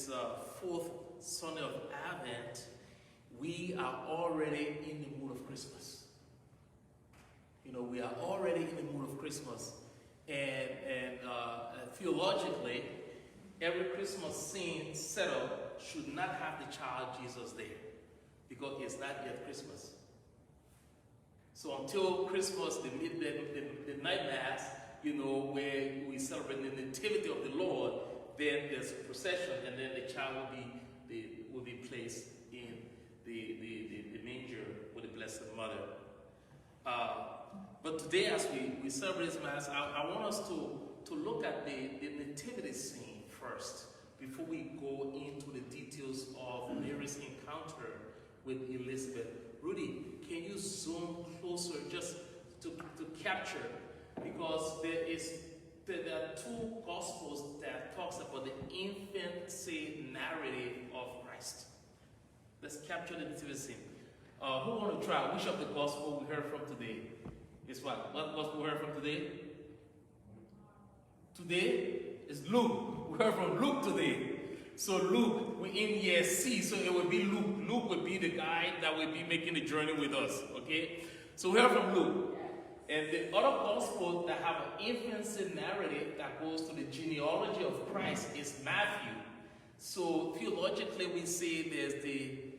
this fourth Sunday of Advent, we are already in the mood of Christmas. You know, we are already in the mood of Christmas. And theologically, every Christmas scene set up should not have the child Jesus there, because it's not yet Christmas. So until Christmas, the night mass, you know, where we celebrate the nativity of the Lord, then there's a procession, and then the child will be placed in the manger with the Blessed Mother. But today, as we celebrate this mass, I want us to look at the nativity scene first, before we go into the details of Mary's encounter with Elizabeth. Rudy, can you zoom closer just to capture? Because there are two gospels that talks about the infancy narrative of Christ. Let's capture the nativity scene. Who want to try? Which of the gospel we heard from today? Guess what? What gospel we heard from today? Today is Luke. We heard from Luke today. So Luke, we're in year C, so it will be Luke. Luke will be the guy that will be making the journey with us, okay? So we heard from Luke. And the other gospel that have an infancy narrative that goes to the genealogy of Christ is Matthew. So theologically, we say there's the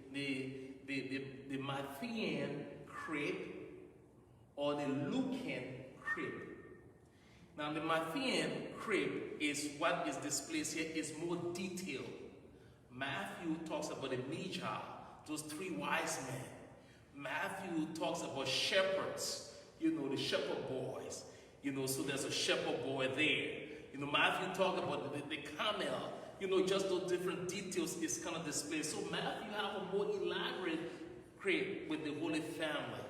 Matthean crib or the Lucan crib. Now, the Matthean crib is what is displayed here, is more detailed. Matthew talks about the Magi, those three wise men. Matthew talks about shepherds, you know, the shepherd boys. You know, so there's a shepherd boy there. You know, Matthew talks about the camel. You know, just those different details is kind of displayed. So Matthew have a more elaborate crib with the Holy Family.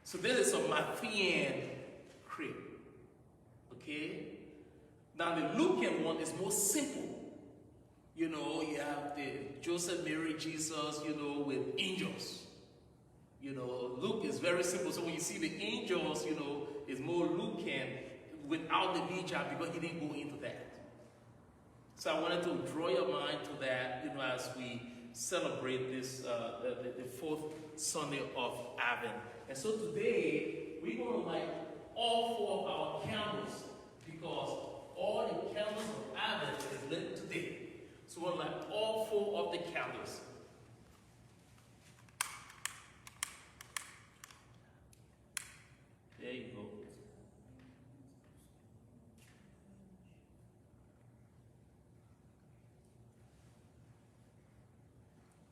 So this is a Matthean crib. Okay? Now the Lucan one is more simple. You know, you have the Joseph, Mary, Jesus, you know, with angels. You know, Luke is very simple. So when you see the angels, you know, it's more Lucan without the Magi, because he didn't go into that. So I wanted to draw your mind to that, you know, as we celebrate this, the fourth Sunday of Advent. And so today, we're going to light all four of our candles, because all the candles of Advent is lit today. So we're going to light all four of the candles. There you go.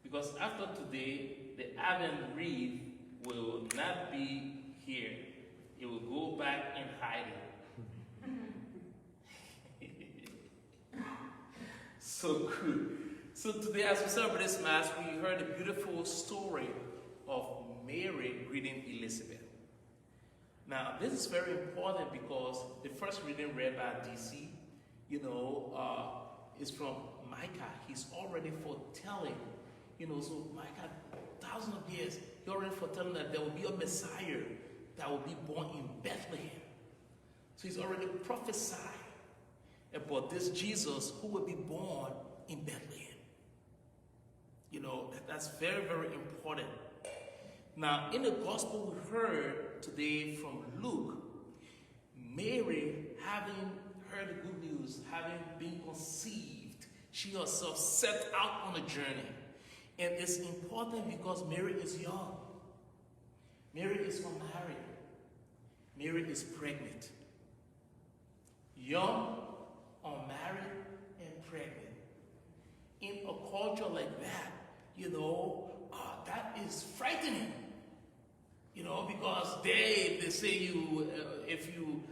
Because after today, the Advent wreath will not be here. It will go back in hiding. So good. So today, as we celebrate this Mass, we heard a beautiful story of Mary greeting Elizabeth. Now, this is very important because the first reading read by DC, you know, is from Micah. He's already foretelling, you know, so Micah, thousands of years, he already foretelling that there will be a Messiah that will be born in Bethlehem. So he's already prophesied about this Jesus who will be born in Bethlehem. You know, that's very, very important. Now, in the gospel we heard today from Luke, Mary, having heard the good news, having been conceived, she herself set out on a journey. And it's important because Mary is young. Mary is unmarried. Mary is pregnant. Young, unmarried, and pregnant. In a culture like that, you know, that is frightening. You know, because they say you, if you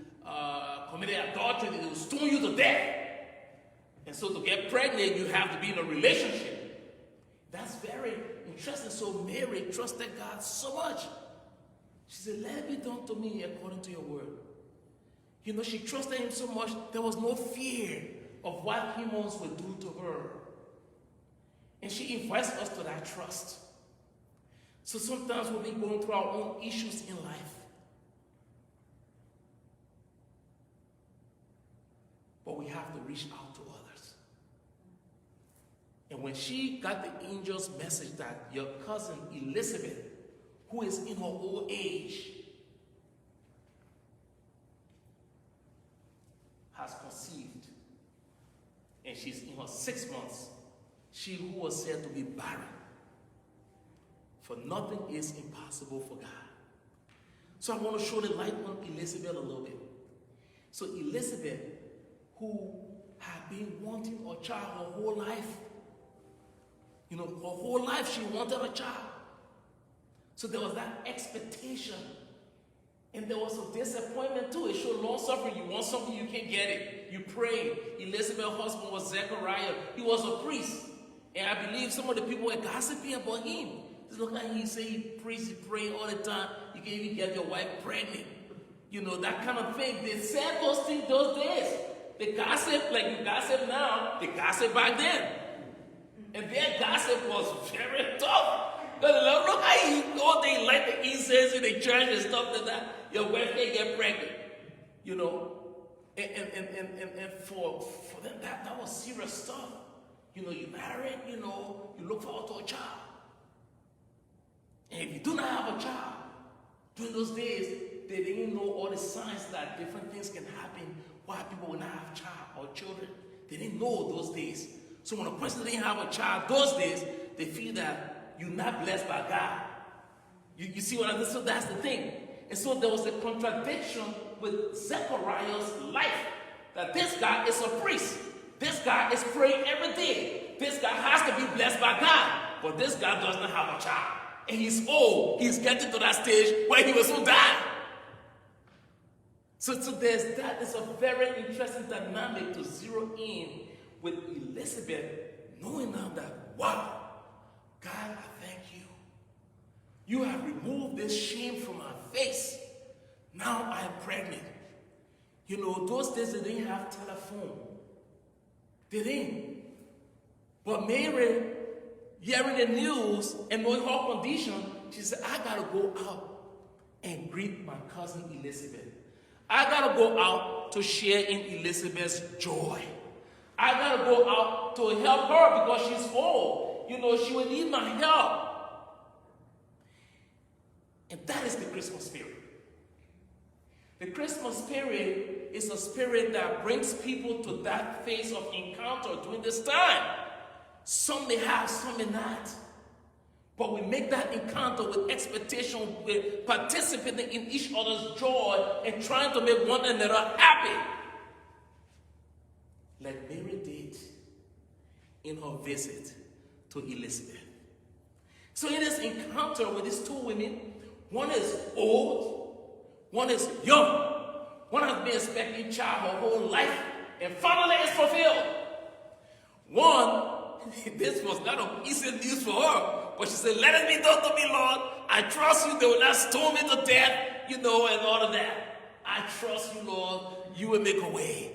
committed adultery, they will stone you to death. And so to get pregnant, you have to be in a relationship. That's very interesting. So Mary trusted God so much. She said, let it be done to me according to your word. You know, she trusted him so much, there was no fear of what humans would do to her. And she invites us to that trust. So sometimes we'll be going through our own issues in life. But we have to reach out to others. And when she got the angel's message that your cousin Elizabeth, who is in her old age, has conceived, and she's in her 6 months, she who was said to be barren. For nothing is impossible for God. So I want to show the light on Elizabeth a little bit. So Elizabeth, who had been wanting a child her whole life, her whole life she wanted a child. So there was that expectation. And there was a disappointment too. It showed long suffering. You want something, you can't get it. You pray. Elizabeth's husband was Zechariah. He was a priest. And I believe some of the people were gossiping about him. Just look at him, he say he prays, he pray all the time. You can even get your wife pregnant. That kind of thing. They said those things those days. They gossip like you gossip now. They gossip back then. And their gossip was very tough. Look how you all day light the incense in the church and stuff like that. Your wife can't get pregnant. And for them, that was serious stuff. You married, you look forward to a child. And if you do not have a child, during those days, they didn't know all the signs that different things can happen why people will not have child or children. They didn't know those days. So when a person didn't have a child those days, they feel that you're not blessed by God. You see what I mean? So that's the thing. And so there was a contradiction with Zechariah's life. That this guy is a priest. This guy is praying every day. This guy has to be blessed by God. But this guy does not have a child. And he's old. He's getting to that stage where he will soon die. So there's that. It's a very interesting dynamic to zero in with Elizabeth, knowing now that, wow, God, I thank you. You have removed this shame from my face. Now I am pregnant. Those days they didn't have telephone. They didn't. But Mary, hearing the news and knowing her condition, she said, I got to go out and greet my cousin Elizabeth. I got to go out to share in Elizabeth's joy. I got to go out to help her because she's old. She will need my help. And that is the Christmas spirit. The Christmas spirit is a spirit that brings people to that phase of encounter during this time. Some may have, some may not. But we make that encounter with expectation, with participating in each other's joy and trying to make one another happy. Like Mary did in her visit to Elizabeth. So in this encounter with these two women, one is old, one is young. One has been expecting a child her whole life, and finally it's fulfilled. One, this was not an easy news for her, but she said, let it be done to me, Lord. I trust you. They will not stone me to death, and all of that. I trust you, Lord. You will make a way.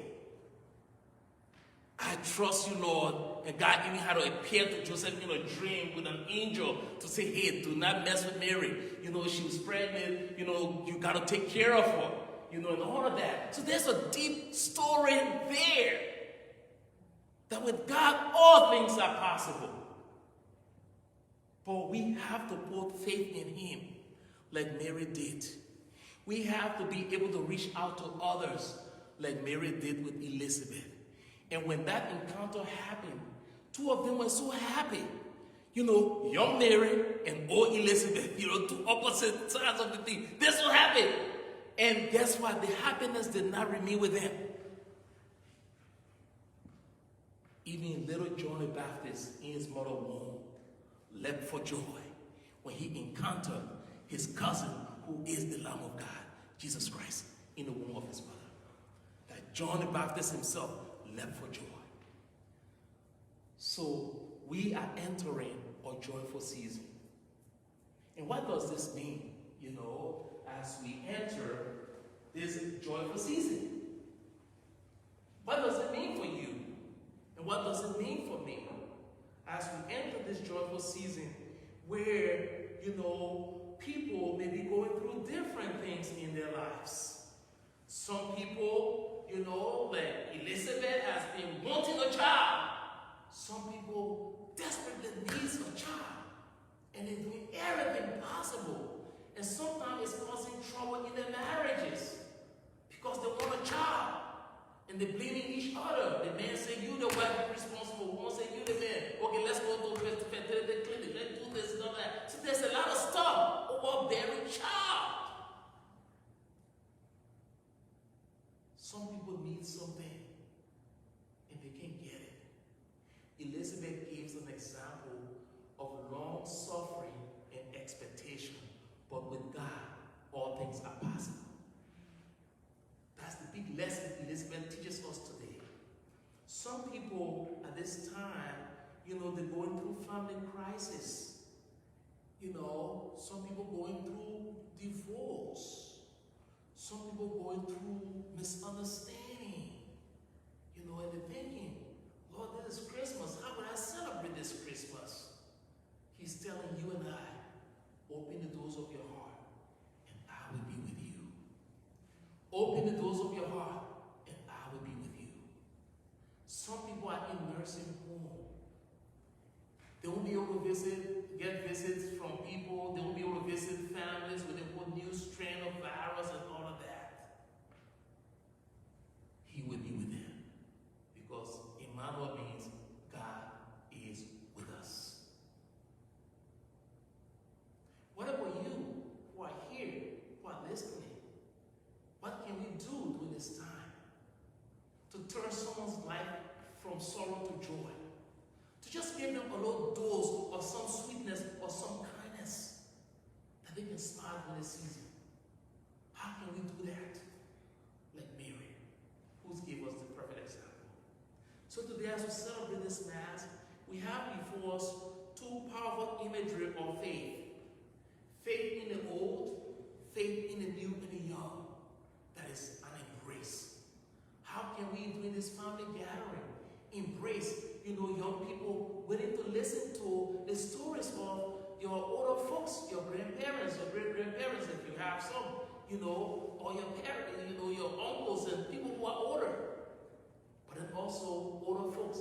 I trust you, Lord. And God even had to appear to Joseph in a dream with an angel to say, hey, do not mess with Mary. She was pregnant. You got to take care of her. And all of that. So there's a deep story there. That with God, all things are possible. But we have to put faith in Him like Mary did. We have to be able to reach out to others like Mary did with Elizabeth. And when that encounter happened, two of them were so happy. Young Mary and old Elizabeth, two opposite sides of the thing. They're so happy. And guess what? The happiness did not remain with them. Even little John the Baptist in his mother's womb leapt for joy when he encountered his cousin, who is the Lamb of God, Jesus Christ, in the womb of his mother. That John the Baptist himself leapt for joy. So we are entering a joyful season. And what does this mean? As we enter this joyful season. What does it mean for you? And what does it mean for me? As we enter this joyful season where, people may be going through different things in their lives. Some people, like Elizabeth has been wanting a child. Some people the needs of child. And they're doing everything possible. And sometimes it's causing trouble in their marriages because they want a child. And they're blaming each other. The man say, you the wife is responsible. One say, you the man. Okay, let's go to the fertility clinic. Let's do this and all that. So there's a lot of stuff over bearing child. Some people need something and they can't get it. Elizabeth gives an example of long suffering and expectation. But with God, all things are possible. That's the big lesson Elizabeth teaches us today. Some people at this time, they're going through family crisis. Some people going through divorce. Some people going through misunderstanding. And they're thinking, Lord, this is Christmas. How would I celebrate this Christmas? He's telling you and I, open the doors of your heart, and I will be with you. Open the doors of your heart, and I will be with you. Some people are in nursing home. They won't be able to get visits from people. They won't be able to visit families with a whole new strain of virus and all of that. He will be with them. Because Emmanuel means God is with us. What about you who are here, who are listening? What can we do during this time to turn someone's life from sorrow to joy? To just give them a little dose of some sweetness or some kindness that they can smile during this season. How can we do that? Like Mary, who gave us the perfect example. So today, as we celebrate this Mass, we have before us two powerful imagery of faith. Faith in the old, faith in the new and the young. That is an embrace. How can we, during this family gathering, embrace, young people willing to listen to the stories of your older folks, your grandparents, your great-grandparents, if you have some, or your parents, your uncles and people who are older. But then also older folks.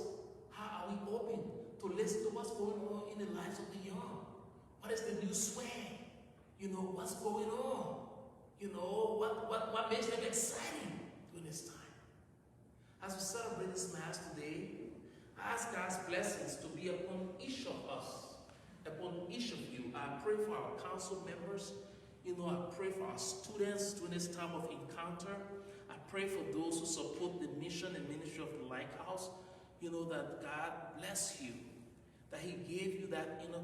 How are we open to listen to what's going on in the lives of the young? What is the new swag? What's going on? What makes them exciting during this time? As we celebrate this Mass today, I ask God's blessings to be upon each of us, upon each of you. I pray for our council members. I pray for our students during this time of encounter. I pray for those who support the mission and ministry of the Lyke House. That God bless you, that He gave you that inner